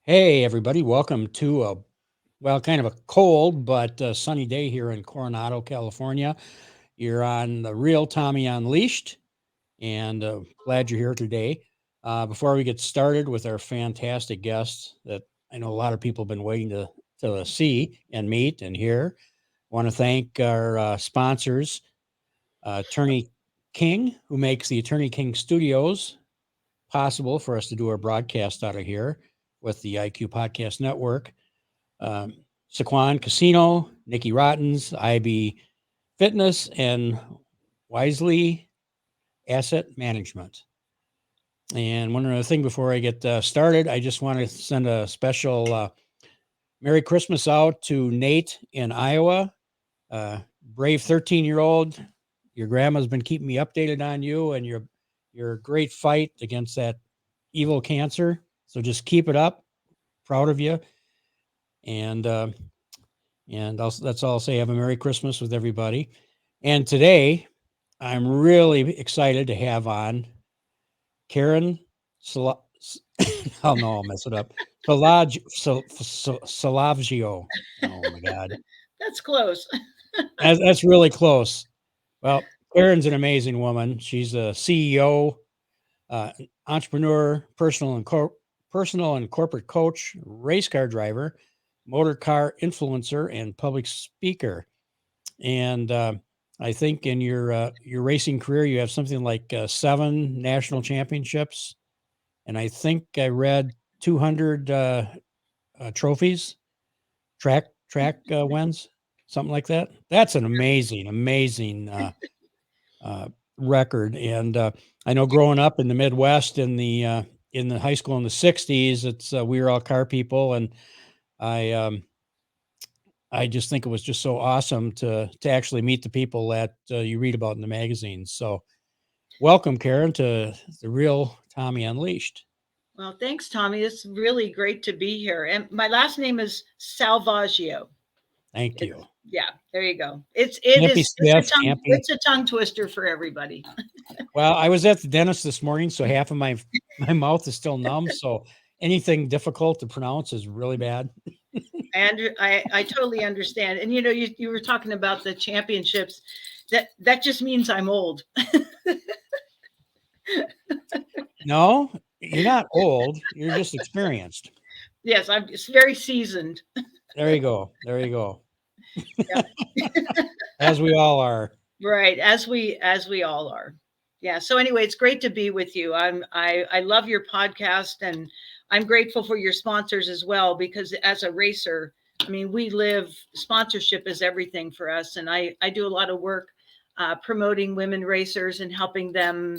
Hey, everybody. Welcome to kind of a cold but sunny day here in Coronado, California. You're on the real Tommy Unleashed, and glad you're here today. Before we get started with our fantastic guests that I know a lot of people have been waiting to see and meet and hear, I want to thank our sponsors, Attorney King, who makes the Attorney King Studios possible for us to do our broadcast out of here with the IQ Podcast Network. Saquon Casino, Nikki Rottens, IB Fitness, and Wisely Asset Management. And one other thing before I get started, I just want to send a special Merry Christmas out to Nate in Iowa. Brave 13-year-old. Your grandma's been keeping me updated on you and your great fight against that evil cancer. So just keep it up. Proud of you. And that's all I'll say. Have a Merry Christmas with everybody. And today, I'm really excited to have on Karen oh no, I'll mess it up. Salvaggio. Oh my God. That's close. That's really close. Well, Karen's an amazing woman. She's a CEO, entrepreneur, personal and corporate coach, race car driver, motor car influencer, and public speaker. And I think in your racing career, you have something like 7 national championships, and I think I read 200 trophies, track wins, something like that. That's an amazing uh, record. And I know growing up in the Midwest in the high school in the '60s, it's we were all car people, and I um, I just think it was just so awesome to actually meet the people that you read about in the magazines. So, welcome, Karen, to the real Tommy Unleashed. Well, thanks, Tommy. It's really great to be here. And my last name is Salvaggio. Thank It's you. yeah, there you go. It Can't be is stiff. Can't be. it's a tongue twister for everybody. Well, I was at the dentist this morning, so half of my mouth is still numb. So anything difficult to pronounce is really bad. I totally understand. And you were talking about the championships. That just means I'm old. No, you're not old. You're just experienced. Yes, I'm just very seasoned. There you go. There you go. Yep. As we all are. Right, as we all are. Yeah. So anyway, it's great to be with you. I love your podcast, and I'm grateful for your sponsors as well, because as a racer, I mean, we live sponsorship is everything for us, and I do a lot of work promoting women racers and helping them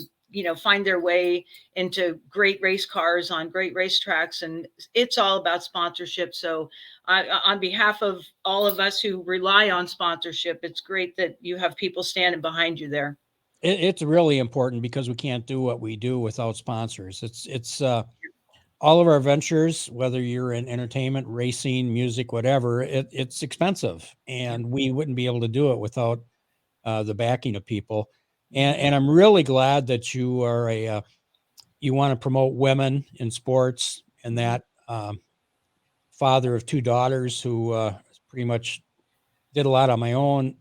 find their way into great race cars on great racetracks, and it's all about sponsorship. So on behalf of all of us who rely on sponsorship, it's great that you have people standing behind you there. It's really important because we can't do what we do without sponsors. It's all of our ventures, whether you're in entertainment, racing, music, whatever. It's expensive, Yep. and we wouldn't be able to do it without the backing of people. And I'm really glad that you are you want to promote women in sports, and Mhm. that father of 2 daughters who pretty much did a lot on my own.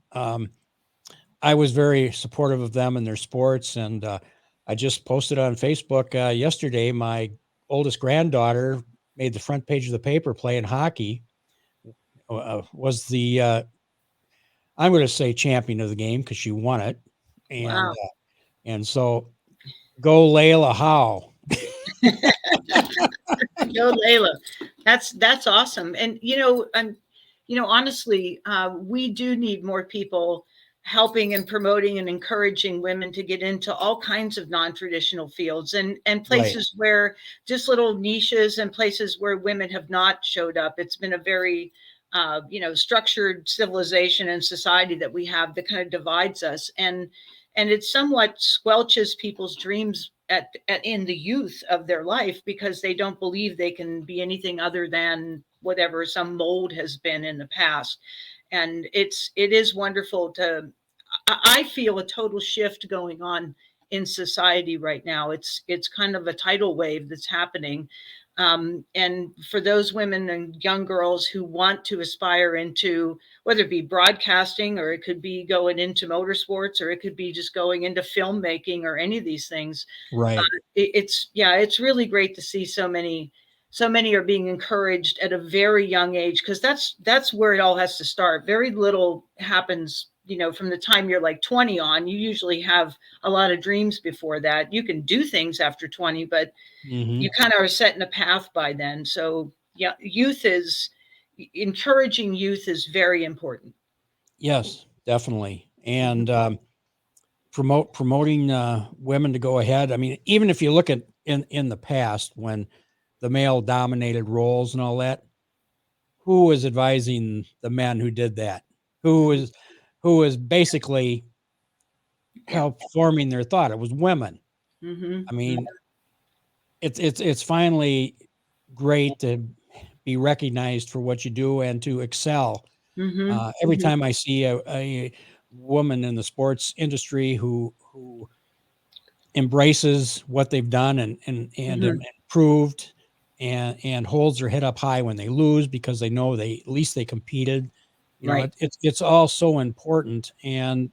I was very supportive of them and their sports, and I just posted on Facebook yesterday. My oldest granddaughter made the front page of the paper playing hockey. Was the I'm going to say champion of the game because she won it, and Wow. so go Layla Howe. Go Layla. That's awesome. And honestly, we do need more people helping and promoting and encouraging women to get into all kinds of non-traditional fields, and Right. places where just little niches and places where women have not showed up. It's been a very structured civilization and society that we have that kind of divides us, and it somewhat squelches people's dreams in the youth of their life, because they don't believe they can be anything other than whatever some mold has been in the past. And it is wonderful to I feel a total shift going on in society right now. It's kind of a tidal wave that's happening. And for those women and young girls who want to aspire into, whether it be broadcasting, or it could be going into motorsports, or it could be just going into filmmaking, or any of these things, Right. it's, yeah, it's really great to see so many are being encouraged at a very young age, because that's where it all has to start. Very little happens, from the time you're like 20 on. You usually have a lot of dreams before that. You can do things after 20, but you Hmm. kind of are setting a path by then. So yeah, encouraging youth is very important. Yes, definitely. Mhm. And promoting women to go ahead. I mean, even if you look at in the past when the male dominated roles and all that, who was advising the men who did that? Who Mhm. was who was basically Yeah. help forming their thought? It was women. Hmm. I mean, it's finally great to be recognized for what you do and to excel. Hmm. Every Hmm. time I see a woman in the sports industry who embraces what they've done and Hmm. improved and holds their head up high when they lose because they know they at least they competed. Right. It's all so important, and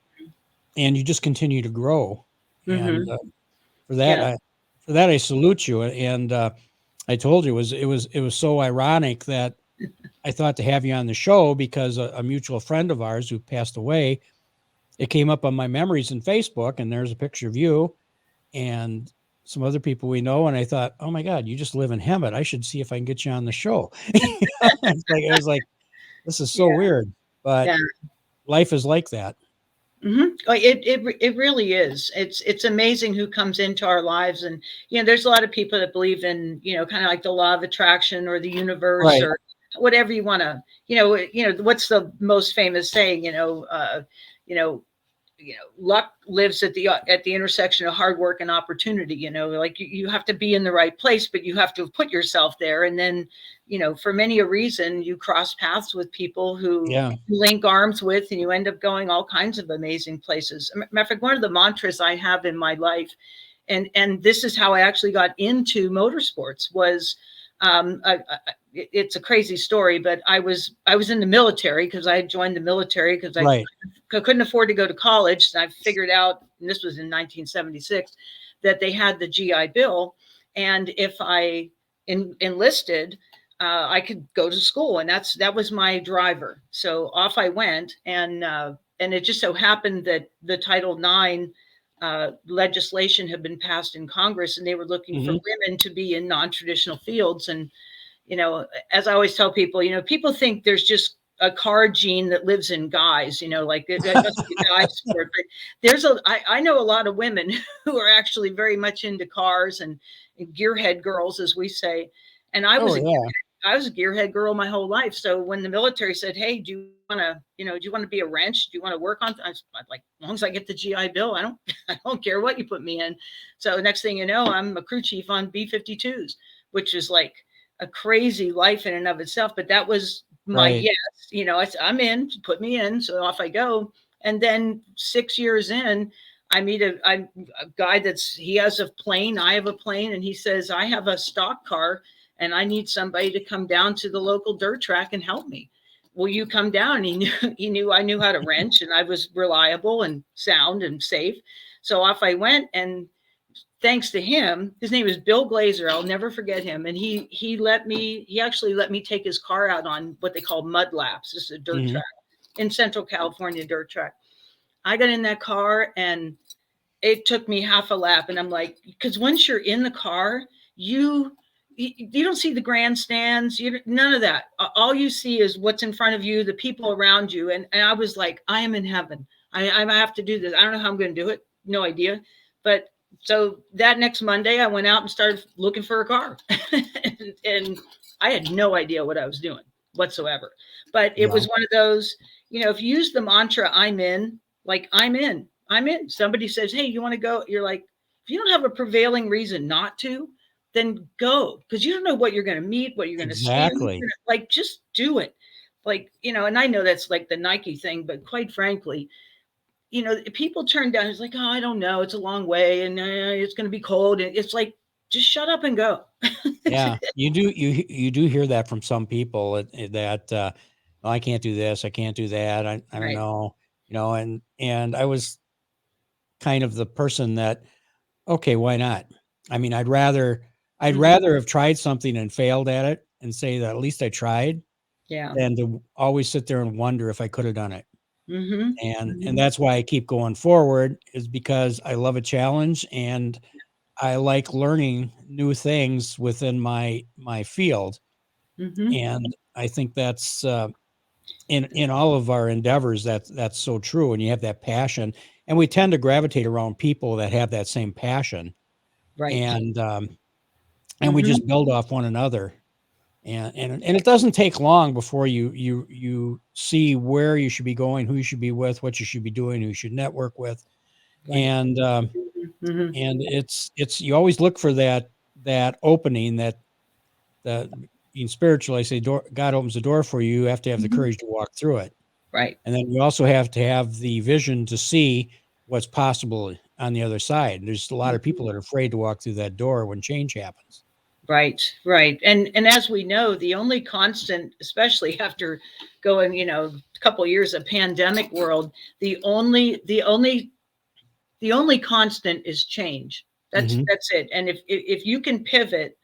you just continue to grow. And Hmm. for that Yeah. I for that I salute you. And I told you it was so ironic that I thought to have you on the show because a mutual friend of ours who passed away, it came up on my memories in Facebook, and there's a picture of you and some other people we know. And I thought, oh my God, you just live in heaven. I should see if I can get you on the show. It was like, this is so Yeah. weird, but Yeah. life is like that. It really is. It's amazing who comes into our lives, and there's a lot of people that believe in, kind of like the law of attraction, or the universe, Right. or whatever you want to. What's the most famous saying? You know, luck lives at the intersection of hard work and opportunity. Like you have to be in the right place, but you have to put yourself there. And then, for many a reason, you cross paths with people who Yeah. you link arms with, and you end up going all kinds of amazing places. Matter of fact, one of the mantras I have in my life, and this is how I actually got into motorsports, was, it's a crazy story, but I was in the military, because I had joined the military because I Right. couldn't afford to go to college. And I figured out, and this was in 1976, that they had the GI Bill, and if I enlisted, I could go to school, and that was my driver. So off I went, and it just so happened that the Title IX legislation had been passed in Congress, and they were looking for Hmm. women to be in non-traditional fields. And as I always tell people, people think there's just a car gene that lives in guys, like that must be a guy sport. But I know a lot of women who are actually very much into cars, and gearhead girls, as we say. And Oh yeah. I was a gearhead girl my whole life. So when the military said, "Hey, do you want to be a wrench? Do you want to work on?" I'm like, as long as I get the GI Bill, I don't, I don't care what you put me in. So next thing you know, I'm a crew chief on B-52s, which is like a crazy life in and of itself. But that was my Right. yes. I'm in. Put me in. So off I go. And then 6 years in, I meet a guy he has a plane. I have a plane, and he says, "I have a stock car, and I need somebody to come down to the local dirt track and help me. Will you come down?" And he knew I knew how to wrench, and I was reliable and sound and safe. So off I went, and thanks to him, his name is Bill Glazer. I'll never forget him. And he actually let me take his car out on what they call mud laps. This is a dirt Hmm. track in Central California, dirt track. I got in that car, and it took me half a lap. And I'm like, because once you're in the car, you don't see the grandstands, none of that. All you see is what's in front of you, the people around you. And I was like, I am in heaven. I have to do this. I don't know how I'm going to do it. No idea. But so that next Monday, I went out and started looking for a car. And I had no idea what I was doing whatsoever. But it Yeah. was one of those, if you use the mantra, I'm in, like, I'm in. Somebody says, "Hey, you want to go?" You're like, if you don't have a prevailing reason not to, then go, because you don't know what you're going to meet, what you're going to see. Exactly. Like, just do it. Like, and I know that's like the Nike thing, but quite frankly, people turn down. It's like, oh, I don't know, it's a long way, and it's going to be cold, and it's like, just shut up and go. Yeah, you do hear that from some people that "Oh, I can't do this, I can't do that, I don't Right. know, and I was kind of the person that, okay, why not? I mean, I'd Hmm. rather have tried something and failed at it and say that at least I tried Yeah. than to always sit there and wonder if I could have done it. Hmm. And Hmm. that's why I keep going forward, is because I love a challenge and I like learning new things within my field. Hmm. And I think that's in all of our endeavors, that's so true. And you have that passion, and we tend to gravitate around people that have that same passion, Right. and we Hmm. just build off one another. And it doesn't take long before you see where you should be going, who you should be with, what you should be doing, who you should network with, Right. and Hmm. it's you always look for that opening, that being spiritual. I say, God opens the door for you. You have to have the Hmm. courage to walk through it, Right. and then you also have to have the vision to see what's possible on the other side. There's a lot of people that are afraid to walk through that door when change happens. Right, right. And as we know, the only constant, especially after going, a couple of years of pandemic world, the only constant is change. That's Hmm. that's it. And if you can pivot,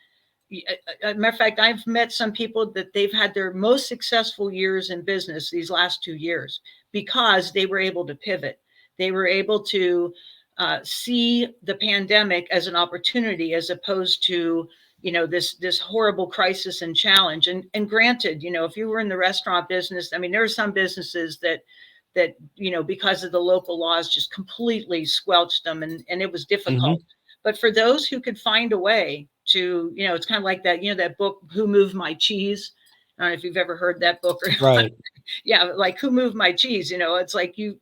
matter of fact, I've met some people that they've had their most successful years in business these last 2 years because they were able to pivot. They were able to see the pandemic as an opportunity as opposed to this horrible crisis and challenge. And granted, if you were in the restaurant business, I mean, there are some businesses that because of the local laws just completely squelched them, and it was difficult. Hmm. But for those who could find a way to, it's kind of like that book, Who Moved My Cheese? I don't know if you've ever heard that book or not. Right. Yeah, like Who Moved My Cheese? It's like you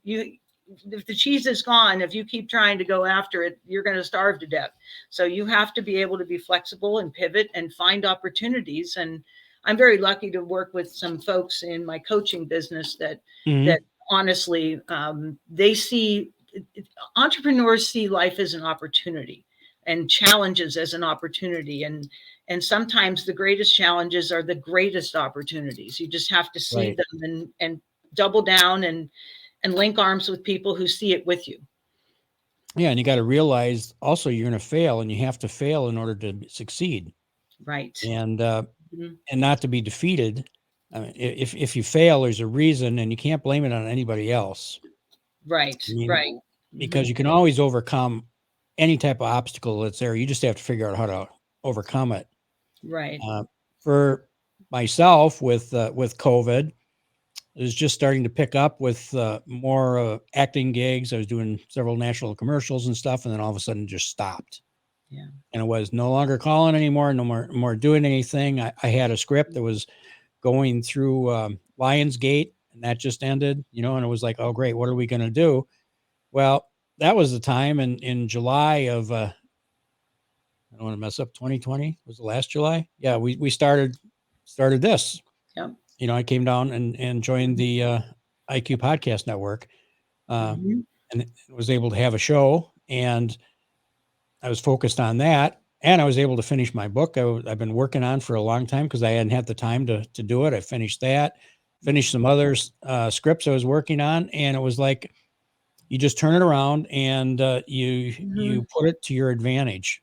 if the cheese is gone, if you keep trying to go after it, you're going to starve to death. So you have to be able to be flexible and pivot and find opportunities. And I'm very lucky to work with some folks in my coaching business that Hmm. honestly, they see entrepreneurs see life as an opportunity and challenges as an opportunity. And sometimes the greatest challenges are the greatest opportunities. You just have to see Right. them and double down and link arms with people who see it with you. Yeah, and you got to realize also you're going to fail, and you have to fail in order to succeed, Right. and Mhm. not to be defeated. I mean, if you fail, there's a reason, and you can't blame it on anybody else. Right. I mean, Right. because Hmm. you can always overcome any type of obstacle that's there. You just have to figure out how to overcome it. Right. Uh, for myself, with COVID, it was just starting to pick up with more acting gigs. I was doing several national commercials and stuff, and then all of a sudden, just stopped. Yeah. And I was no longer calling anymore, no more doing anything. I had a script that was going through Lionsgate, and that just ended, and it was like, oh great, what are we going to do? Well, that was the time in July of I don't want to mess up, 2020 was the last July. Yeah, we started this. Yeah. I came down and joined the IQ Podcast Network, uh, Hmm. and was able to have a show, and I was focused on that, and I was able to finish my book. I've been working on for a long time because I hadn't had the time to do it. I finished that, finished some other scripts I was working on, and it was like you just turn it around and you Hmm. put it to your advantage.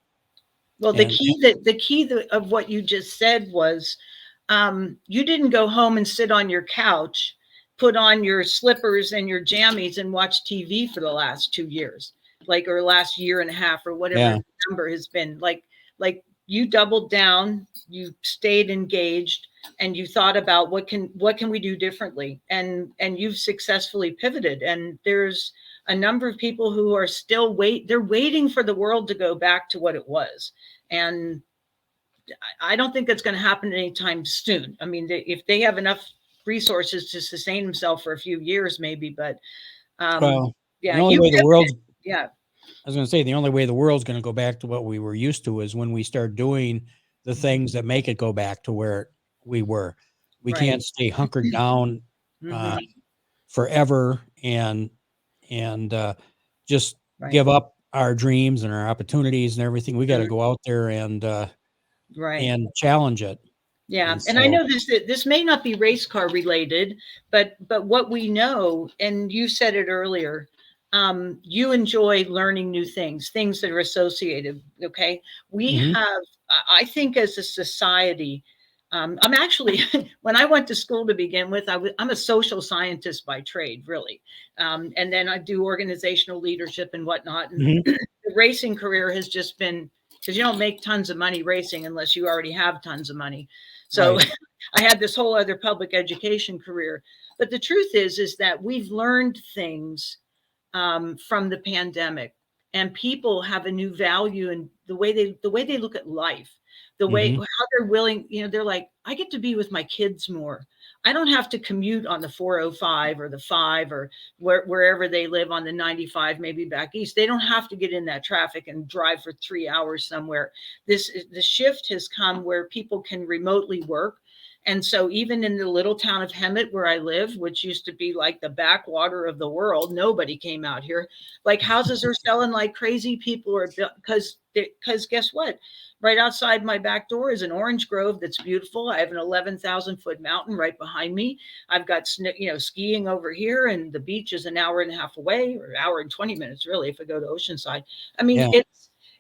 Well, the And key that the key of what you just said was, you didn't go home and sit on your couch, put on your slippers and your jammies and watch TV for the last 2 years, like, or last year and a half, or whatever yeah, the number has been. Like you doubled down, you stayed engaged, and you thought about what can we do differently, and you've successfully pivoted. And there's a number of people who are still they're waiting for the world to go back to what it was. And I don't think that's going to happen anytime soon. I mean, if they have enough resources to sustain themselves for a few years, maybe. But well, yeah, the only you way the pivoted. world's Yeah. I was going to say the only way the world's going to go back to what we were used to is when we start doing the things that make it go back to where we were. We Right. can't stay hunkered down uh, Hmm. forever and and just Right. give up our dreams and our opportunities and everything. We got to Mhm. go out there Right. and challenge it. Yeah, And and I so, know this may not be race car related, but what we know, and you said it earlier, you enjoy learning new things, things that are associated. Okay, we mhm, have, I think, as a society, I'm actually when I went to school to begin with, I'm a social scientist by trade, really, and then I do organizational leadership and whatnot, and mhm, the racing career has just been because you don't make tons of money racing unless you already have tons of money. So right, I had this whole other public education career. But the truth is that we've learned things from the pandemic, and people have a new value in the way they look at life, the way mhm, how they're willing. They're like, I get to be with my kids more. I don't have to commute on the 405 or the 5 or wherever they live on the 95, maybe back east. They don't have to get in that traffic and drive for 3 hours somewhere. The shift has come where people can remotely work. And so, even in the little town of Hemet, where I live, which used to be like the backwater of the world, nobody came out here. Like houses are selling like crazy. People are because guess what? Right outside my back door is an orange grove that's beautiful. I have an 11,000-foot mountain right behind me. I've got skiing over here, and the beach is an hour and a half away, or an hour and 20 minutes, really, if I go to Oceanside. I mean, yeah,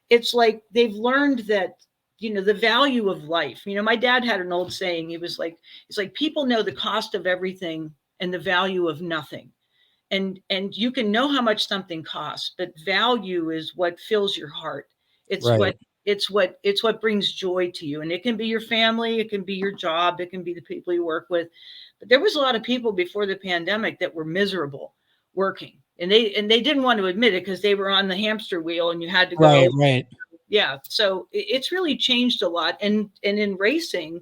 it's like they've learned that the value of life. My dad had an old saying. It's like people know the cost of everything and the value of nothing. And you can know how much something costs, but value is what fills your heart. It's what right, it's what brings joy to you. And it can be your family, it can be your job, it can be the people you work with. But there was a lot of people before the pandemic that were miserable working. And they didn't want to admit it because they were on the hamster wheel and you had to right, go. right, Yeah, so it's really changed a lot. And in racing,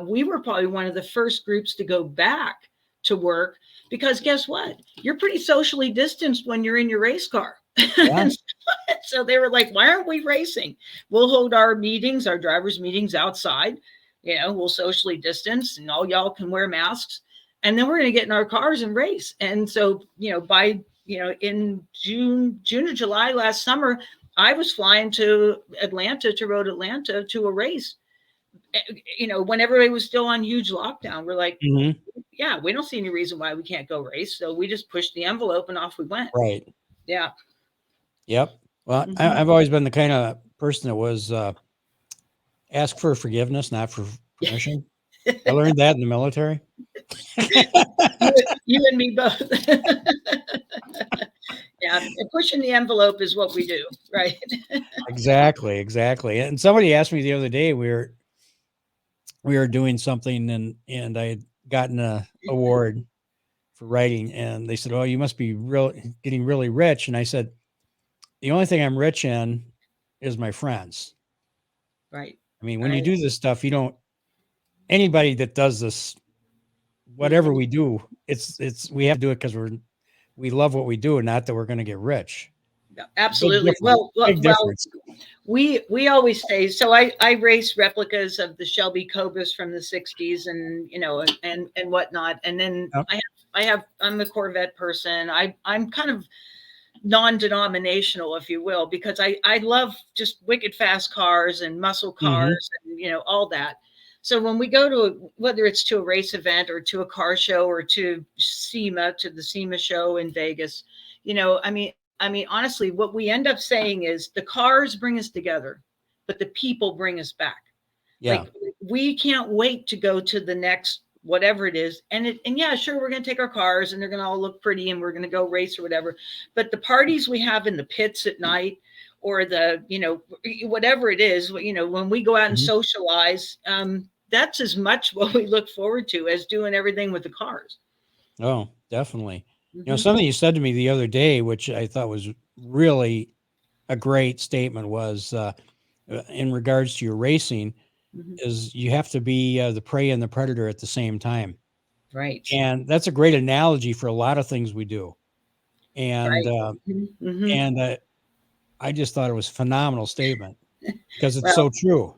we were probably one of the first groups to go back to work because guess what? You're pretty socially distanced when you're in your race car. yeah, And so they were like, why aren't we racing? We'll hold our meetings, our drivers' meetings outside. We'll socially distance and all y'all can wear masks. And then we're going to get in our cars and race. And so, by, in June or July last summer, I was flying to Atlanta, to Road Atlanta, to a race. When everybody was still on huge lockdown, we're like, mhm, yeah, we don't see any reason why we can't go race. So we just pushed the envelope and off we went. right, Yeah. yep. Well, Hmm. I've always been the kind of person that was ask for forgiveness, not for permission. I learned that in the military. You and me both. Yeah. And pushing the envelope is what we do. Right. Exactly, exactly. And somebody asked me the other day, we were doing something and I had gotten a award for writing, and they said, "Oh, you must be real getting really rich." And I said, "The only thing I'm rich in is my friends." Right. I mean, when you Right. do this stuff, you don't anybody that does this, whatever Hmm. we do, it's we have to do it because we love what we do and not that we're going to get rich. Big Absolutely. difference. Big Well, difference. we always say so. I race replicas of the Shelby Cobras from the 60s, and and whatnot. And then Yep. I'm a Corvette person. I'm kind of non-denominational, if you will, because I love just wicked fast cars and muscle Mhm. cars and all that. So when we go to whether it's to a race event or to a car show or to the SEMA show in Vegas, I mean honestly, what we end up saying is the cars bring us together, but the people bring us back. Yeah. Like we can't wait to go to the next whatever it is. And yeah, sure, we're going to take our cars and they're going to all look pretty and we're going to go race or whatever. But the parties we have in the pits at night or whatever it is, when we go out and Mhm. socialize, that's as much what we look forward to as doing everything with the cars. Oh, definitely. Hmm. Something you said to me the other day, which I thought was really a great statement, was in regards to your racing, Hmm. is you have to be the prey and the predator at the same time. Right. And that's a great analogy for a lot of things we do. And Right. uh, Hmm. and I just thought it was a phenomenal statement because it's Well, so true.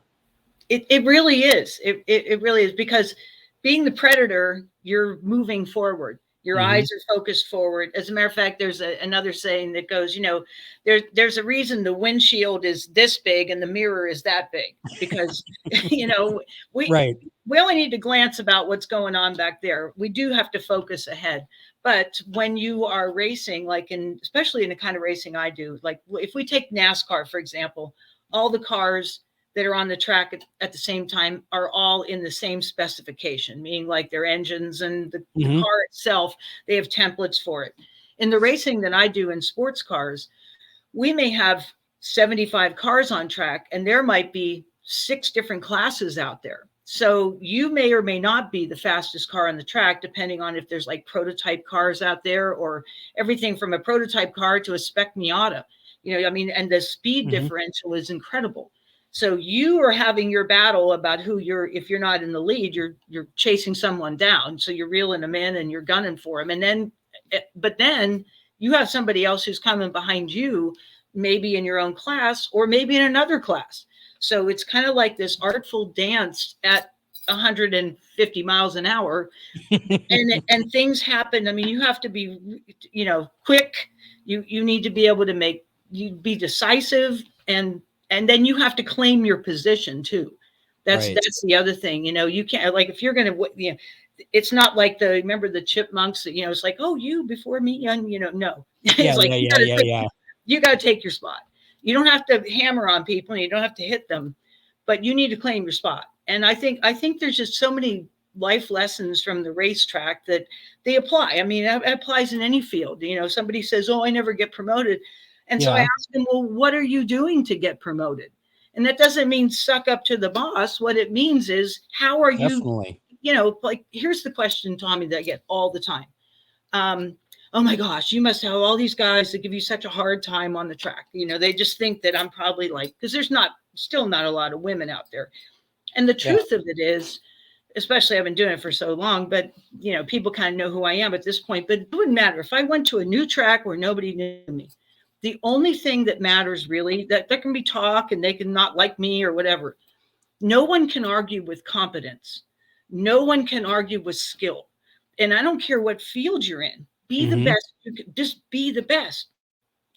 it really is. It really is because being the predator, you're moving forward. Your Hmm. eyes are focused forward. As a matter of fact, there's another saying that goes, there's a reason the windshield is this big and the mirror is that big, because we Right. we only need to glance about what's going on back there. We do have to focus ahead. But when you are racing, especially in the kind of racing I do, like if we take NASCAR, for example, all the cars that are on the track at the same time are all in the same specification, meaning like their engines and the Hmm. car itself, they have templates for it. In the racing that I do in sports cars, we may have 75 cars on track, and there might be 6 different classes out there. So you may or may not be the fastest car on the track, depending on if there's like prototype cars out there, or everything from a prototype car to a spec Miata. And the speed Hmm. differential is incredible. So you are having your battle about if you're not in the lead, you're chasing someone down. So you're reeling them in and you're gunning for them. But then you have somebody else who's coming behind you, maybe in your own class or maybe in another class. So it's kind of like this artful dance at 150 miles an hour, and things happen. I mean, you have to be, quick. You need to be able to be decisive, and then you have to claim your position too. That's Right. that's the other thing. You can't, like, if you're gonna, it's not like remember the chipmunks that, it's like, oh, you before me, and no. Yeah. It's like Yeah. Yeah. Yeah. Yeah. you got to take your spot. You don't have to hammer on people, and you don't have to hit them, but you need to claim your spot. And I think there's just so many life lessons from the racetrack that they apply. I mean, it applies in any field. Somebody says, "Oh, I never get promoted," and so I Yeah. ask them, "Well, what are you doing to get promoted?" And that doesn't mean suck up to the boss. What it means is, how are you? Definitely. Like, here's the question, Tommy, that I get all the time. Um, oh my gosh, you must have all these guys that give you such a hard time on the track. They just think that I'm probably like, because there's still not a lot of women out there. And the Yeah. truth of it is, especially I've been doing it for so long, but people kind of know who I am at this point. But it wouldn't matter if I went to a new track where nobody knew me. The only thing that matters really, that there can be talk and they can not like me or whatever. No one can argue with competence. No one can argue with skill. And I don't care what field you're in. Be the Hmm. best. Just be the best.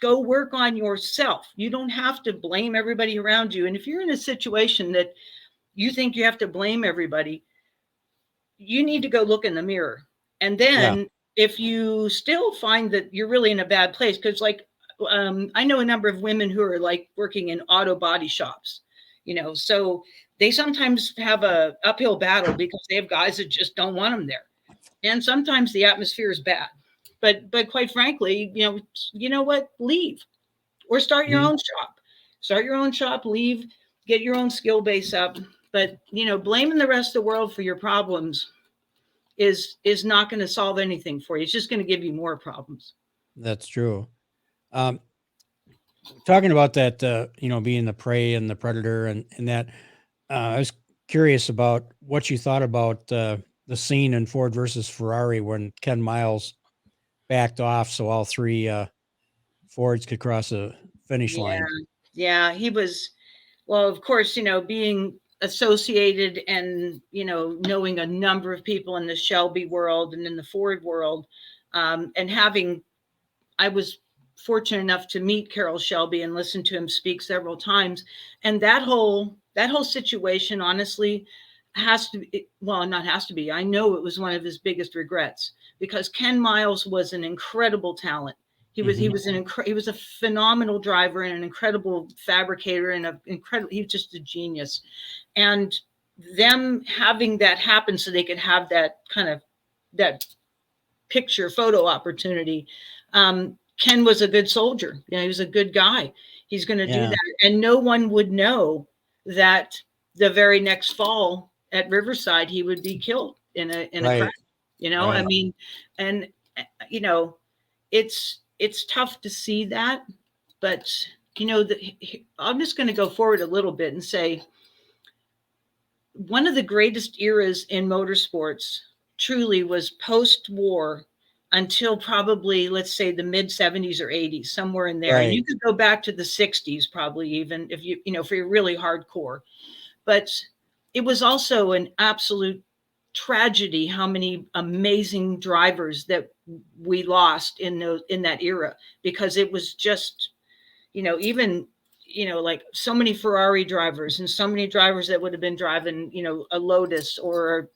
Go work on yourself. You don't have to blame everybody around you. And if you're in a situation that you think you have to blame everybody, you need to go look in the mirror. And Yeah. then if you still find that you're really in a bad place, because I know a number of women who are like working in auto body shops, so they sometimes have a uphill battle because they have guys that just don't want them there. And sometimes the atmosphere is bad. But quite frankly, what? Leave or start your Mhm. own shop. Start your own shop, leave, get your own skill base up. But blaming the rest of the world for your problems is not going to solve anything for you. It's just going to give you more problems. That's true. Um, Talking about that, being the prey and the predator and that, I was curious about what you thought about the scene in Ford versus Ferrari when Ken Miles backed off so all three Fords could cross a finish Yeah. line. Yeah, he was, well, of course, being associated and, knowing a number of people in the Shelby world and in the Ford world, and I was fortunate enough to meet Carroll Shelby and listen to him speak several times. And that whole situation, honestly, has to be, well, not has to be. I know it was one of his biggest regrets, because Ken Miles was an incredible talent. He Hmm. was he was a phenomenal driver and an incredible fabricator and he was just a genius. And them having that happen so they could have that kind of that picture photo opportunity. Ken was a good soldier. He was a good guy. He's going to do Yeah. that, and no one would know that the very next fall at Riverside he would be killed in a crash. Right. I Right. mean, and you know, it's tough to see that, but I'm just going to go forward a little bit and say one of the greatest eras in motorsports truly was post-war until probably, let's say, the mid 70s or 80s, somewhere in there. And Right. you could go back to the 60s probably, even if if you're really hardcore. But it was also an absolute tragedy how many amazing drivers that we lost in that era, because it was just, even, like so many Ferrari drivers and so many drivers that would have been driving, a Lotus or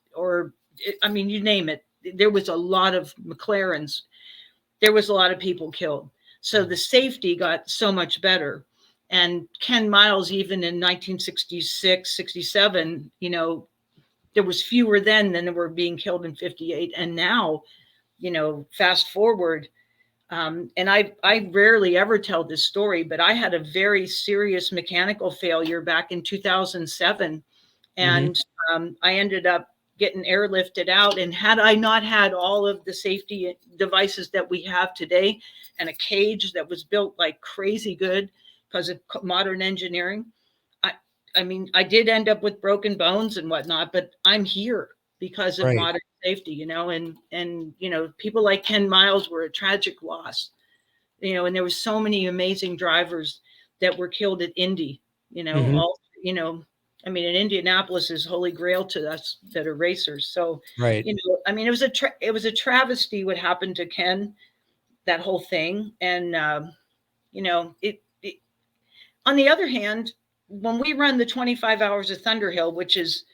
I mean, you name it. There was a lot of McLarens. There was a lot of people killed. So the safety got so much better. And Ken Miles, even in 1966, 67, there was fewer then than there were being killed in 58. And now, fast forward, and I rarely ever tell this story, but I had a very serious mechanical failure back in 2007, Hmm. and I ended up getting airlifted out. And had I not had all of the safety devices that we have today, and a cage that was built like crazy good because of modern engineering, I, I mean, I did end up with broken bones and whatnot, but I'm here because of Right. modern safety, and people like Ken Miles were a tragic loss, and there was so many amazing drivers that were killed at Indy, Hmm. all, I mean, in Indianapolis is holy grail to us that are racers. So, Right. I mean, it was a travesty what happened to Ken, that whole thing. And, it, on the other hand, when we run the 25 hours of Thunderhill, which is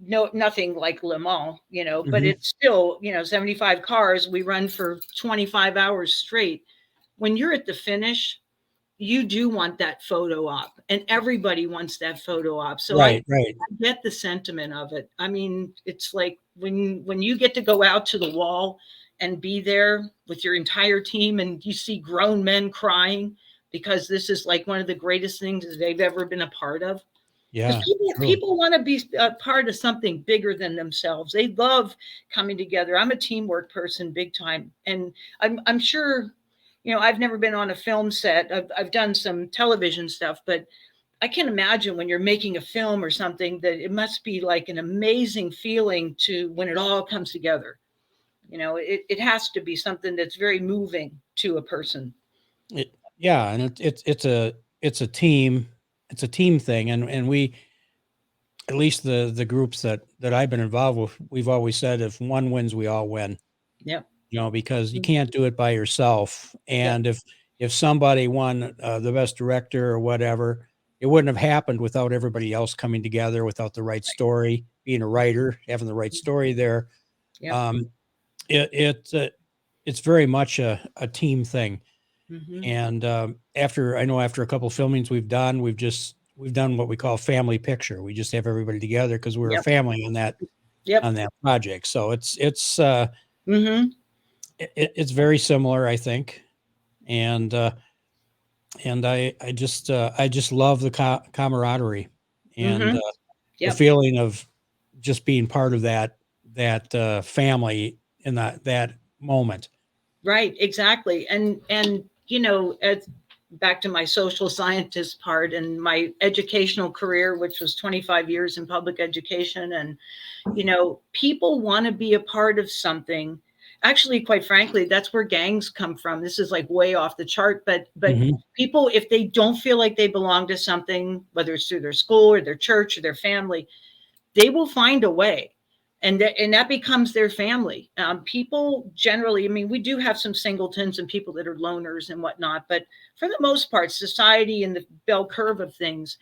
nothing like Le Mans, but Hmm. it's still, 75 cars, we run for 25 hours straight. When you're at the finish, you do want that photo op, and everybody wants that photo op. So I Right. Right. get the sentiment of it. I mean, it's like when you get to go out to the wall and be there with your entire team, and you see grown men crying because this is like one of the greatest things that they've ever been a part of. Because Yeah. True. people want to be a part of something bigger than themselves. They love coming together. I'm a teamwork person, big time, and I'm sure, I've never been on a film set. I've done some television stuff, but I can imagine when you're making a film or something that it must be like an amazing feeling to when it all comes together. It has to be something that's very moving to a person. Yeah, and it's a team, it's a team thing, and we, at least the groups that I've been involved with, we've always said if one wins, we all win. Yep. Because you Mhm. can't do it by yourself. Yep. And if somebody won the best director or whatever, it wouldn't have happened without everybody else coming together, without the right story, being a writer, having the right story there. Yep. Um, it's very much a team thing. Hmm. And I know after a couple filmings we've done what we call family picture. We just have everybody together because we're a Yep. family Yep. on that project. So Hmm. it's very similar, I think. And I just love the camaraderie and Hmm. the Yep. feeling of just being part of that family in that moment. Right, exactly. And as back to my social scientist part and my educational career, which was 25 years in public education, and people want to be a part of something. Actually, quite frankly, that's where gangs come from. This is like way off the chart, but Hmm. people, if they don't feel like they belong to something, whether it's through their school or their church or their family, they will find a way, and that becomes their family. People generally, I mean, we do have some singletons and people that are loners and whatnot, but for the most part, society and the bell curve of things,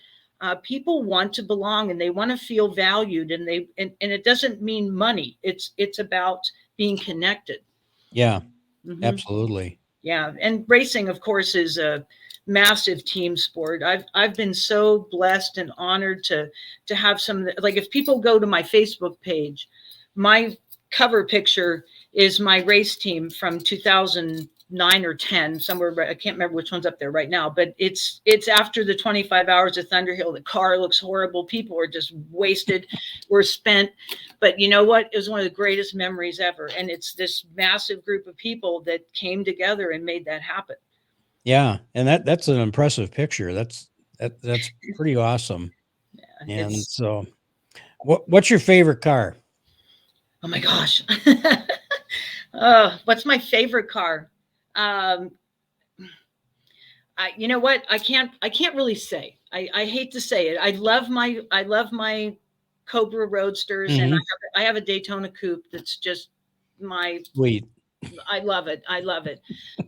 people want to belong and they want to feel valued, and it doesn't mean money. It's about being connected. Yeah, Hmm. absolutely. Yeah, and racing, of course, is a massive team sport. I've been so blessed and honored to have some, like, if people go to my Facebook page, my cover picture is my race team from 2009 or 10, somewhere. I can't remember which one's up there right now, but it's after the 25 hours of Thunderhill. The car looks horrible. People are just wasted. We're spent. But you know what? It was one of the greatest memories ever. And it's this massive group of people that came together and made that happen. Yeah, and that's an impressive picture. That's pretty awesome. And It's, so, what's your favorite car? oh my gosh. What's my favorite car? Um, you know what? I can't really say. I hate to say it. I love my Cobra Roadsters, and Hmm. I have a Daytona Coupe that's just my Sweet. I love it. I love it.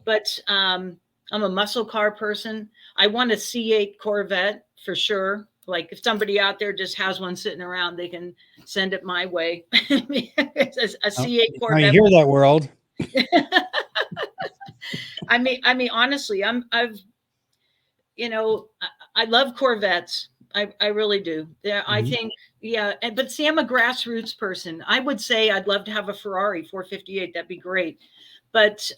But I'm a muscle car person. I want a C8 Corvette for sure. Like if somebody out there just has one sitting around, they can send it my way. A Oh, C8 now you Corvette. hear that, world? I mean, honestly, I've I love Corvettes. I really do. Yeah, I Hmm. think, yeah. But see, I'm a grassroots person. I would say I'd love to have a Ferrari 458. That'd be great. But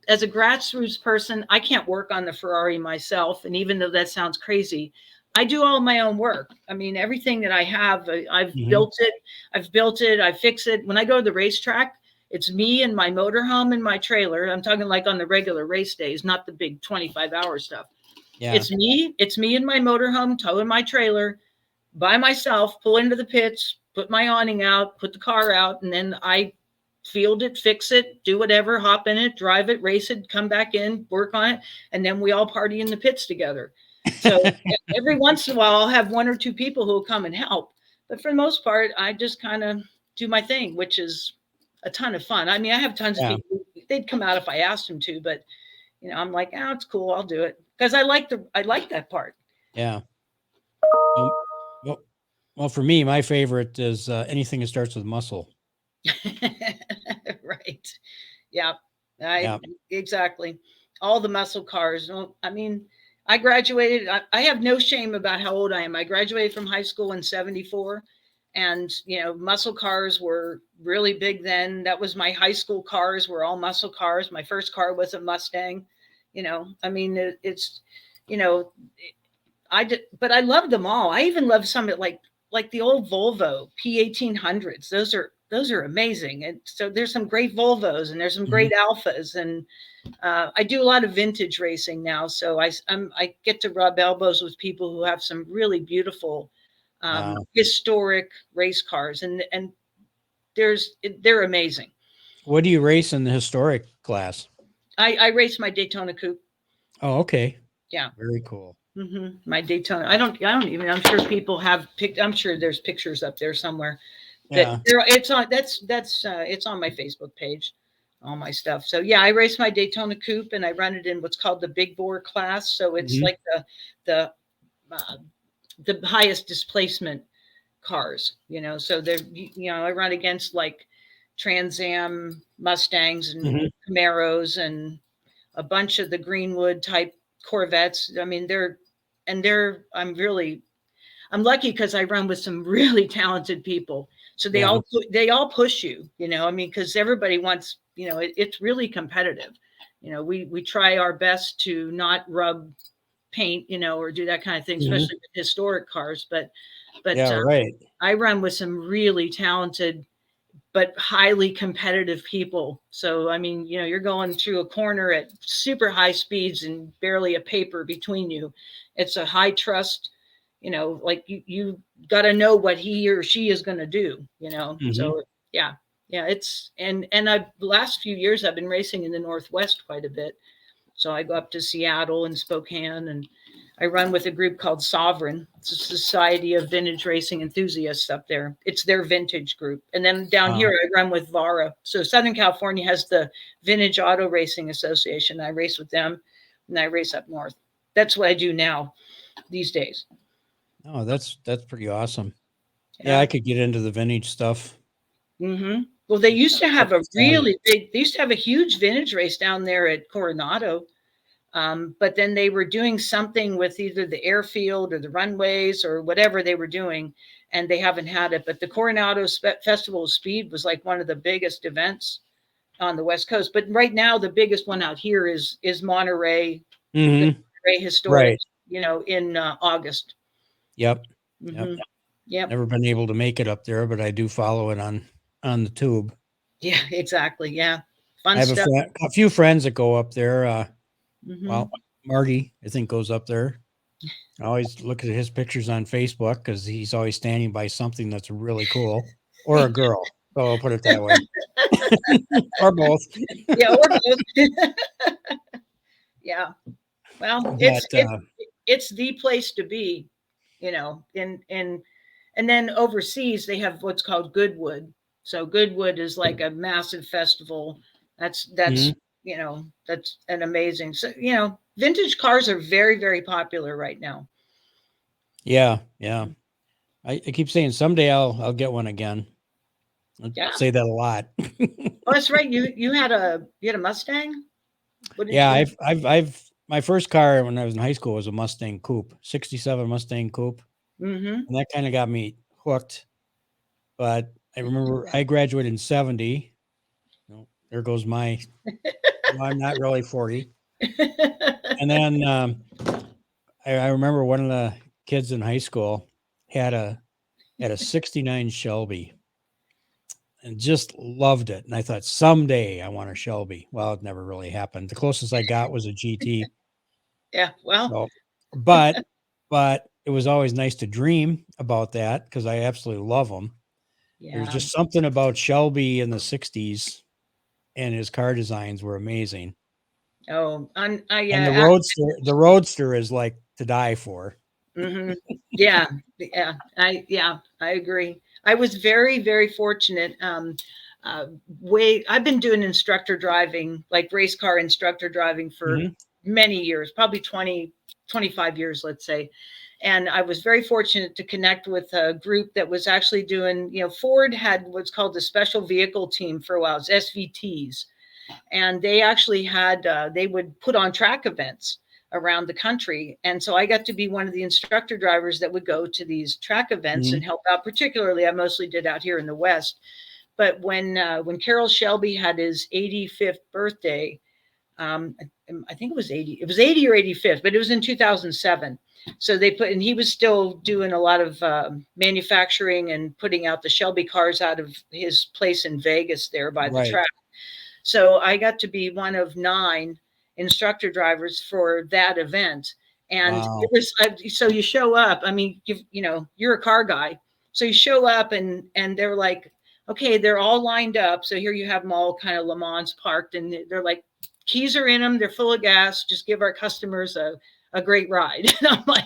as a grassroots person, I can't work on the Ferrari myself. And even though that sounds crazy, I do all my own work. I mean, everything that I have, I've Hmm. built it. I've built it. I fix it. When I go to the racetrack, it's me and my motorhome and my trailer. I'm talking like on the regular race days, not the big 25-hour stuff. Yeah. It's me in my motorhome, towing my trailer by myself, pull into the pits, put my awning out, put the car out, and then I field it, fix it, do whatever, hop in it, drive it, race it, come back in, work on it, and then we all party in the pits together. So every once in a while, I'll have one or two people who will come and help. But for the most part, I just kind of do my thing, which is a ton of fun. I mean, I have tons of Yeah. people, they'd come out if I asked them to, but I'm like, oh, it's cool, I'll do it because I like that part. Yeah. Well, well, well, for me, my favorite is anything that starts with muscle. Right. Yeah. I Yeah. exactly. All the muscle cars. Well, I mean, I graduated. I have no shame about how old I am. I graduated from high school in 74. And, muscle cars were really big then. That was my high school cars were all muscle cars. My first car was a Mustang. I mean, it's, you know, I did, but I love them all. I even love some like the old Volvo P1800s. Those are amazing. And so there's some great Volvos and there's some Hmm. great Alphas. And I do a lot of vintage racing now, so I get to rub elbows with people who have some really beautiful Wow. historic race cars, and they're amazing. What do you race in the historic class? I race my Daytona Coupe. Oh, okay. Yeah. Very cool. My Daytona. I don't even. I'm sure people have picked. I'm sure there's pictures up there somewhere. That Yeah. there, it's on. That's it's on my Facebook page. All my stuff. So yeah, I race my Daytona Coupe and I run it in what's called the big bore class. So it's Hmm. like the uh, the highest displacement cars. So they're I run against like Trans Am Mustangs and Hmm. Camaros and a bunch of the Greenwood type Corvettes. I mean, I'm lucky because I run with some really talented people. So they Yeah. all push you, I mean, because everybody wants, it's really competitive. We try our best to not rub paint, or do that kind of thing, Hmm. especially with historic cars. But Yeah. Right. I run with some really talented but highly competitive people. So, I mean, you're going through a corner at super high speeds and barely a paper between you. It's a high trust, like you got to know what he or she is going to do. Hmm. So, yeah. Yeah, and the last few years I've been racing in the Northwest quite a bit. So I go up to Seattle and Spokane, and I run with a group called Sovereign. It's a society of vintage racing enthusiasts up there. It's their vintage group. And then down here, Wow. I run with VARA. So Southern California has the Vintage Auto Racing Association. I race with them, and I race up north. That's what I do now these days. Oh, that's pretty awesome. Yeah, Yeah. I could get into the vintage stuff. Well, they used to have a It's fun. really big, they used to have a huge vintage race down there at Coronado. But then they were doing something with either the airfield or the runways or whatever they were doing, and they haven't had it. But the Coronado Festival of Speed was like one of the biggest events on the West Coast. But right now, the biggest one out here is Monterey, the Hmm. Monterey Historic, Right. in August. Yep. Yep. Hmm. Yep. Never been able to make it up there, but I do follow it on the tube. Yeah. Exactly. Yeah. I Fun have stuff. a few friends that go up there. Well, Hmm. Marty, I think, goes up there. I always look at his pictures on Facebook because he's always standing by something that's really cool, or a girl. So I'll put it that way, or both. Yeah. Or both. Yeah. Well, it's But it's it's the place to be, and And then overseas, they have what's called Goodwood. So Goodwood is like a massive festival. That's Mhm. that's an amazing. So vintage cars are very, very popular right now. Yeah, yeah. I keep saying someday I'll get one again. I Yeah. say that a lot. Oh, that's right. You had a Mustang. What did Yeah, what? I've my first car when I was in high school was a Mustang Coupe, '67 Mustang Coupe, Mm-hmm. and that kinda got me hooked, but I remember I graduated in '70. No, there goes my well, I'm not really 40. And then, I remember one of the kids in high school had a '69 Shelby and just loved it, and I thought, "Someday I want a Shelby." Well, it never really happened. The closest I got was a GT. Yeah. Well. So, but but it was always nice to dream about that because I absolutely love them. There's Yeah. just something about Shelby in the '60s, and his car designs were amazing. Oh. And Yeah. the Roadster is, like, to die for. Mm-hmm. Yeah, yeah, I agree. I was very, very fortunate. Uh, I've been doing instructor driving, like race car instructor driving for Mhm, many years, probably 20, 25 years, let's say. And I was very fortunate to connect with a group that was actually doing, Ford had what's called the special vehicle team for a while, it's SVTs, and they actually had they would put on track events around the country, and so I got to be one of the instructor drivers that would go to these track events and mhm. help out. Particularly, I mostly did out here in the West. But when Carroll Shelby had his 85th birthday, um, I think it was 80. It was 80 or 85th, but it was in 2007. So they put, and he was still doing a lot of manufacturing and putting out the Shelby cars out of his place in Vegas there by the Right. track. So I got to be one of 9 instructor drivers for that event. And it Wow. was so you show up. I mean, you're a car guy, so you show up and they're like, okay, they're all lined up. So here you have them all kind of Le Mans parked, and they're like, keys are in them, they're full of gas. Just give our customers a great ride. And I'm like,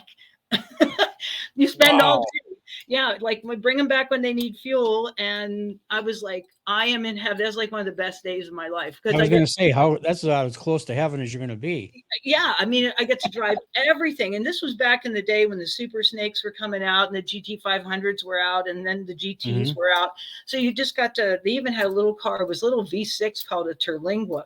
you spend all Wow. day. Yeah, like we bring them back when they need fuel. And I was like, I am in heaven. That's like one of the best days of my life I because I was get, gonna say how that's about as close to heaven as you're gonna be. yeah, I mean, I get to drive everything. And this was back in the day when the Super Snakes were coming out and the GT 500s were out and then the GTs Mhm, were out. So you just got to, they even had a little car, it was a little V6 called a Terlingua,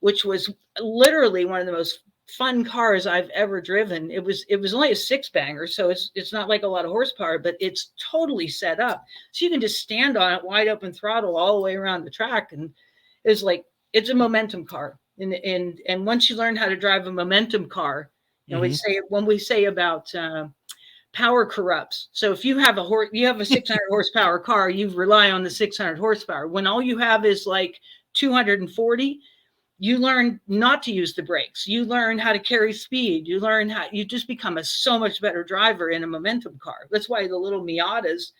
which was literally one of the most fun cars I've ever driven. It was only a six banger, so it's not like a lot of horsepower, but it's totally set up. So you can just stand on it wide open throttle all the way around the track. And it's like it's a momentum car. And once you learn how to drive a momentum car, we mhm. say when we say about power corrupts. So if you have a 600 horsepower car, you rely on the 600 horsepower. When all you have is like 240, you learn not to use the brakes. You learn how to carry speed. You just become a so much better driver in a momentum car. That's why the little Miatas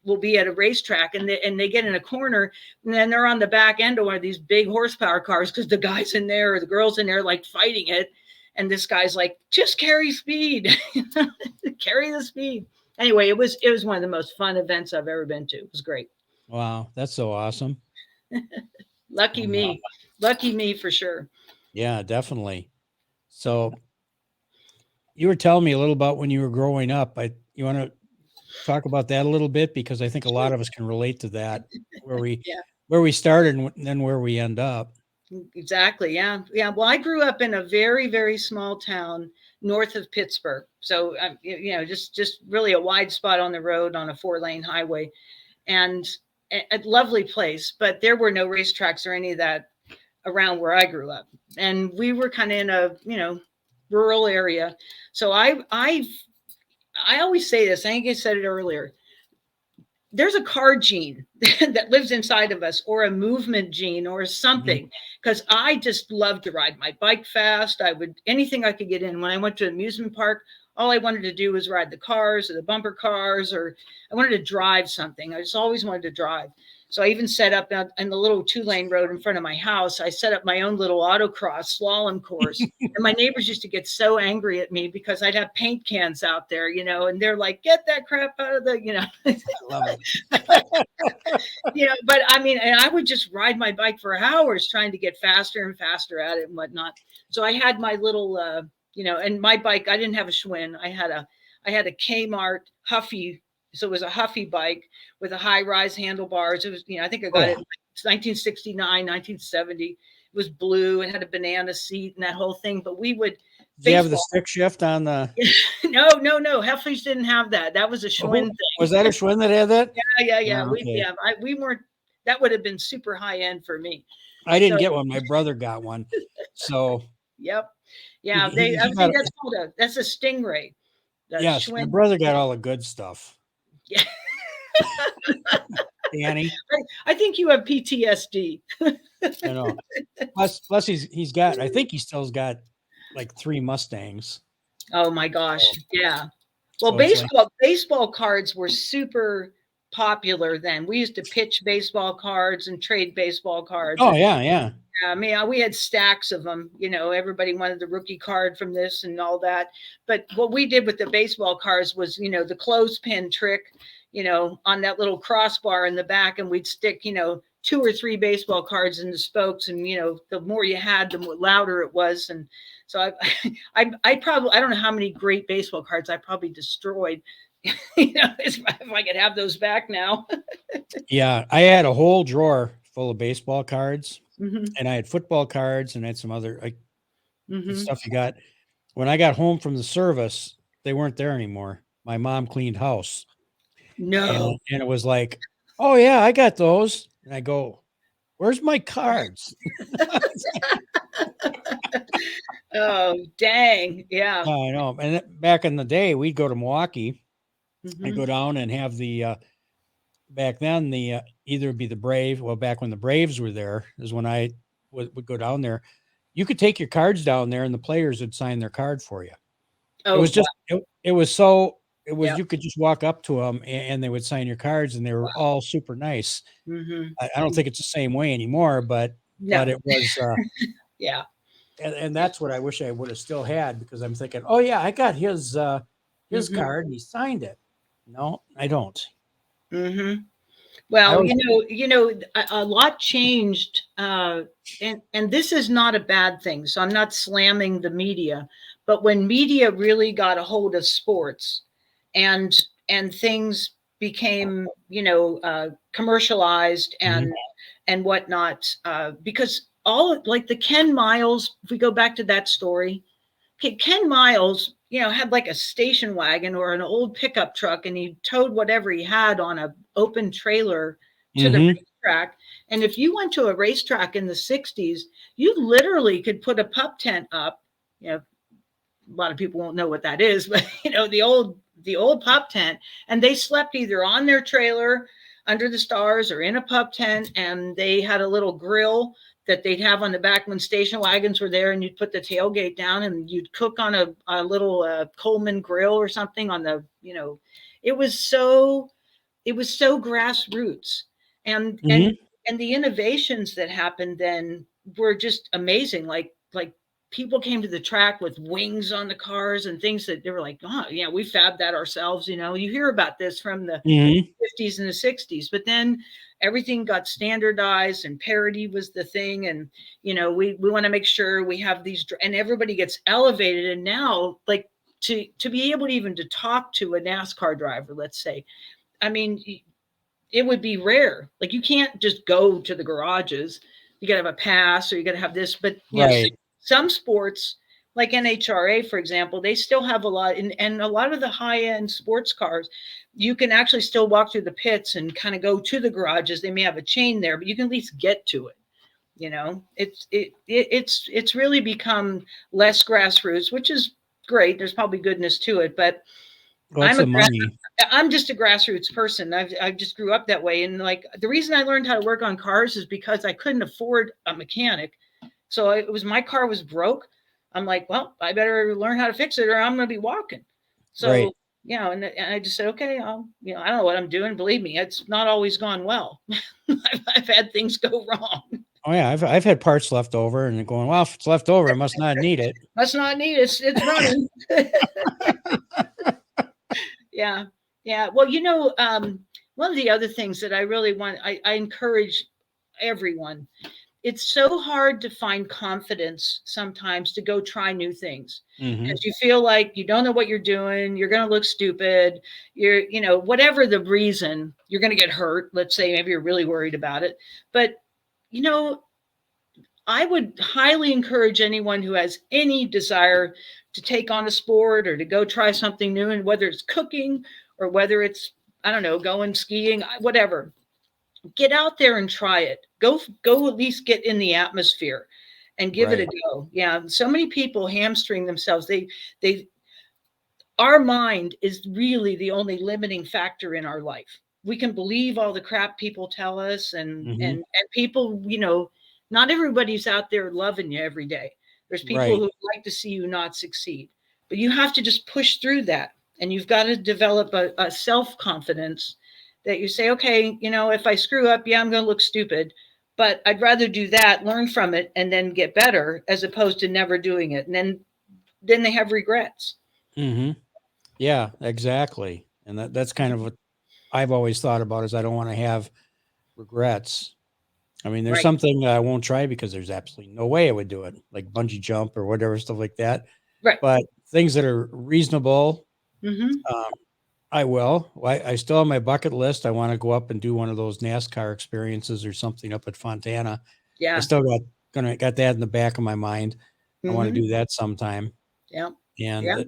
will be at a racetrack and they get in a corner and then they're on the back end of one of these big horsepower cars because the guys in there or the girls in there like fighting it. And this guy's like, just carry speed, carry the speed. Anyway, it was one of the most fun events I've ever been to. It was great. Wow, that's so awesome. Lucky Wow. me. Lucky me for sure. Yeah, definitely. So, you were telling me a little about when you were growing up. You wanna talk about that a little bit? Because I think a lot Sure. of us can relate to that, where we Yeah. where we started and then where we end up. Exactly. Yeah. Yeah. Well, I grew up in a very, very small town north of Pittsburgh. So, just really a wide spot on the road on a 4-lane highway, and a lovely place. But there were no racetracks or any of that around where I grew up. And we were kind of in a, rural area. So I always say this, I think I said it earlier, there's a car gene that lives inside of us or a movement gene or Mhm. something, because I just love to ride my bike fast. I would anything I could get in. When I went to an amusement park, all I wanted to do was ride the cars or the bumper cars, or I wanted to drive something. I just always wanted to drive. So I even set up in the little 2-lane road in front of my house. I set up my own little autocross slalom course. And my neighbors used to get so angry at me because I'd have paint cans out there, and they're like, get that crap out of I love it. but I mean, and I would just ride my bike for hours trying to get faster and faster at it and whatnot. So I had my little, and my bike, I didn't have a Schwinn. I had a Kmart Huffy. So it was a Huffy bike with a high rise handlebars. It was, I think I Oh got it yeah. in 1969, 1970. It was blue and had a banana seat and that whole thing. But we would Did you have the baseball. stick shift on the? No. Huffy's didn't have that. That was a Schwinn Oh, was thing. that a Schwinn that had that? Yeah. Oh, okay. We weren't. That would have been super high end for me. I So didn't get one. My brother got one. So yep, yeah. I he would got. think that's a Stingray. The Yes, my Schwinn. brother got all the good stuff. Yeah, Danny, I think you have PTSD. I know. Plus he's got. I think he still's got like 3 Mustangs. Oh my gosh, So, yeah. Well, so it's like, baseball cards were super popular then. We used to pitch baseball cards and trade baseball cards, oh and yeah, yeah. I mean, we had stacks of them. Everybody wanted the rookie card from this and all that. But what we did with the baseball cards was, the clothespin trick, on that little crossbar in the back, and we'd stick, 2 or 3 baseball cards in the spokes, and the more you had, the more louder it was. And so I don't know how many great baseball cards I probably destroyed. If I could have those back now. Yeah, I had a whole drawer full of baseball cards, Hmm. and I had football cards, and I had some other like the Hmm. stuff you got. When I got home from the service, they weren't there anymore. My mom cleaned house, No. and it was like, "Oh yeah, I got those." And I go, "Where's my cards?" Oh, dang. Yeah. Yeah, I know. And back in the day, we'd go to Milwaukee and Hmm. go down and have the back then the either be the Brave. Well, back when the Braves were there is when I would go down there. You could take your cards down there, and the players would sign their card for you. It Oh, was wow. just it was so it was Yeah. you could just walk up to them and they would sign your cards, and they were all super nice. Hmm. I don't think it's the same way anymore, but No. it was. Yeah. And that's what I wish I would have still had, because I'm thinking, oh yeah, I got his Hmm. card and he signed it. No, I don't. Hmm. I Well, always a lot changed, and this is not a bad thing. So I'm not slamming the media, but when media really got a hold of sports, and things became, commercialized Mhm, and whatnot, because all like the Ken Miles, if we go back to that story, Ken Miles, had like a station wagon or an old pickup truck, and he towed whatever he had on a open trailer to the mhm, racetrack. And if you went to a racetrack in the 60s, you literally could put a pup tent up. A lot of people won't know what that is, but the old pup tent, and they slept either on their trailer under the stars or in a pup tent, and they had a little grill that they'd have on the back when station wagons were there, and you'd put the tailgate down and you'd cook on a little Coleman grill or something on it was so grassroots, and and mhm, and the innovations that happened then were just amazing. Like people came to the track with wings on the cars and things that they were like, oh yeah, we fabbed that ourselves. You hear about this from the mhm. 50s and the 60s, but then everything got standardized and parity was the thing. And we want to make sure we have these, and everybody gets elevated. And now, like, to be able to even to talk to a NASCAR driver, let's say, I mean, it would be rare. Like, you can't just go to the garages. You got to have a pass, or you got to have this. But Right. some sports, like NHRA, for example, they still have a lot, and a lot of the high end sports cars, you can actually still walk through the pits and kind of go to the garages. They may have a chain there, but you can at least get to it. It's really become less grassroots, which is great. There's probably goodness to it, but What's I'm a the money? I'm just a grassroots person. I just grew up that way, and like the reason I learned how to work on cars is because I couldn't afford a mechanic. So it was my car was broke. I'm like, well, I better learn how to fix it, or I'm going to be walking. So, Right. and I just said, okay, I don't know what I'm doing. Believe me, it's not always gone well. I've had things go wrong. Oh yeah, I've had parts left over and going, well, if it's left over, I must not need it. Must not need it. It's running. Yeah. Yeah. Well, one of the other things that I really want, I encourage everyone. It's so hard to find confidence sometimes to go try new things Hmm. because you feel like you don't know what you're doing. You're going to look stupid. Whatever the reason, you're going to get hurt. Let's say maybe you're really worried about it. But, you know, I would highly encourage anyone who has any desire to take on a sport or to go try something new, and whether it's cooking or whether it's, I don't know, going skiing, whatever, get out there and try it. Go at least get in the atmosphere and give it a Right. go. Yeah, so many people hamstring themselves. They Our mind is really the only limiting factor in our life. We can believe all the crap people tell us, and Hmm. and people, not everybody's out there loving you every day. There's people Right. who like to see you not succeed, but you have to just push through that, and you've got to develop a self confidence that you say, okay, if I screw up, yeah, I'm going to look stupid, but I'd rather do that, learn from it, and then get better, as opposed to never doing it, and then they have regrets. Hmm. Yeah, exactly. And that's kind of what I've always thought about is I don't want to have regrets. I mean, there's Right. something I won't try because there's absolutely no way I would do it, like bungee jump or whatever, stuff like that. Right. But things that are reasonable, Hmm. um, I will. I still have my bucket list. I want to go up and do one of those NASCAR experiences or something up at Fontana. I Yeah. still got that in the back of my mind. I want to Hmm. do that sometime. Yeah. And Yeah.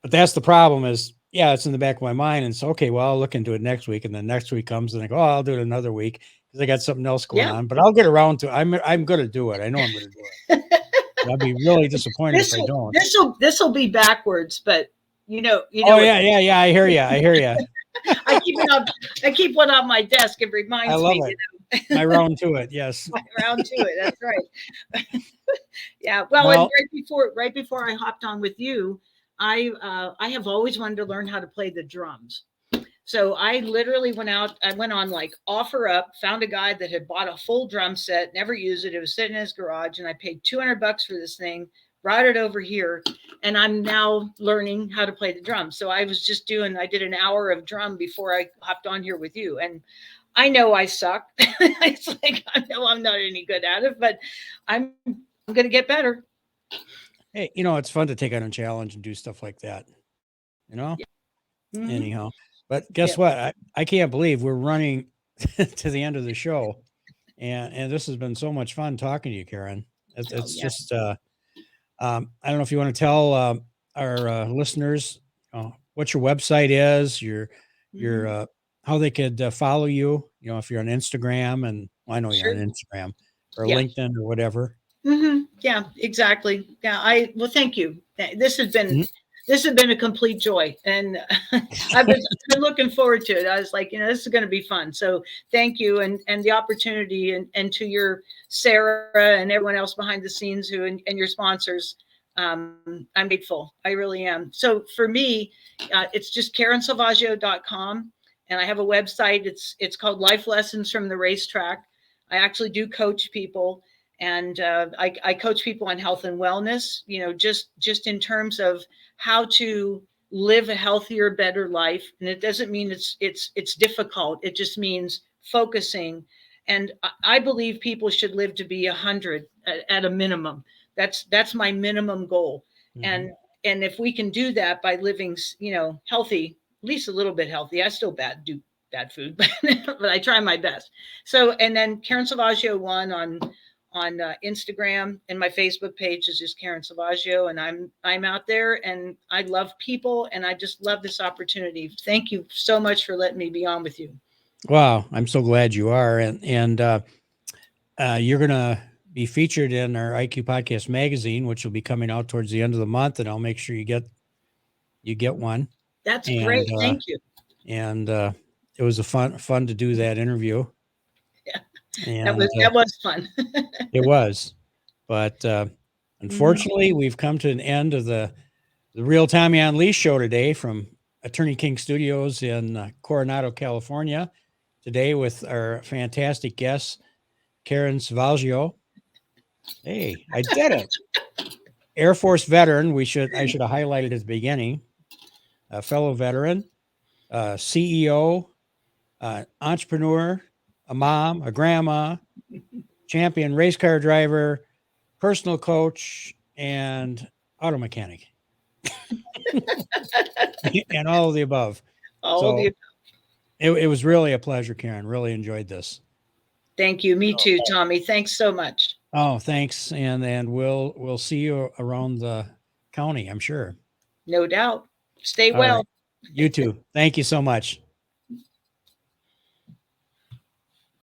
but that's the problem is, yeah, it's in the back of my mind. And so, okay, well, I'll look into it next week. And then next week comes and I go, oh, I'll do it another week because I got something else going Yeah. on. But I'll get around to. I'm going to do it. I know I'm going to do it. But I'll be really disappointed if this I will don't. this will this will be backwards, but Oh what yeah, yeah, yeah. I hear you. I hear you. I keep it up. I keep one on my desk. It I reminds love me, it. My round to it. Yes. around to it. That's right. Yeah. Well, and Well. right before I hopped on with you, I have always wanted to learn how to play the drums. So I literally went out. I went on like OfferUp, found a guy that had bought a full drum set, never used it. It was sitting in his garage, and I paid $200 for this thing. Brought it over here, and I'm now learning how to play the drums. So I did an hour of drum before I hopped on here with you, and I know I suck. It's like I know I'm not any good at it, but I'm going to get better. Hey, it's fun to take on a challenge and do stuff like that. You know. Hmm. Anyhow, but Yeah. guess what? I can't believe we're running to the end of the show, and this has been so much fun talking to you, Karen. Oh It's yeah. just I don't know if you want to tell our listeners what your website is, your Hmm. how they could follow you. If you're on Instagram, and well, I know you're on Sure. Instagram or Yeah. LinkedIn or whatever. Yeah, exactly. Yeah, well, thank you. This has been Mhm. this has been a complete joy, and I've been looking forward to it. I was like, this is going to be fun. So thank you, and the opportunity, and to your Sarah and everyone else behind the scenes and your sponsors. I'm grateful. I really am. So for me, it's just KarenSalvaggio.com, and I have a website. It's called Life Lessons from the Racetrack. I actually do coach people, and I coach people on health and wellness, just in terms of how to live a healthier, better life. And it doesn't mean it's difficult. It just means focusing. And I believe people should live to be 100 at a minimum. That's my minimum goal. Mhm. And if we can do that by living, healthy, at least a little bit healthy. I still do bad food, but I try my best. So, and then Karen Salvaggio one on Instagram, and my Facebook page is just Karen Salvaggio, and I'm out there, and I love people, and I just love this opportunity. Thank you so much for letting me be on with you. Wow, I'm so glad you are, and you're gonna be featured in our IQ Podcast magazine, which will be coming out towards the end of the month, and I'll make sure you get one. That's And great. Thank you. it was a fun to do that interview, Yeah, that and was that was fun. it was. But Mhm. unfortunately, we've come to an end of the the Real Tommy Unleashed show today from Attorney King Studios in Coronado, California. Today with our fantastic guest, Karen Salvaggio. Hey, I did it. Air Force veteran. I should have highlighted at the beginning. A fellow veteran, CEO, entrepreneur, a mom, a grandma, champion race car driver, personal coach, and auto mechanic. And all of the above. All So the it was really a pleasure, Karen. Really enjoyed this. Thank you. Me too, Tommy. Thanks so much. Oh, thanks. And we'll see you around the county, I'm sure. No doubt. Stay All well. right. You too. Thank you so much.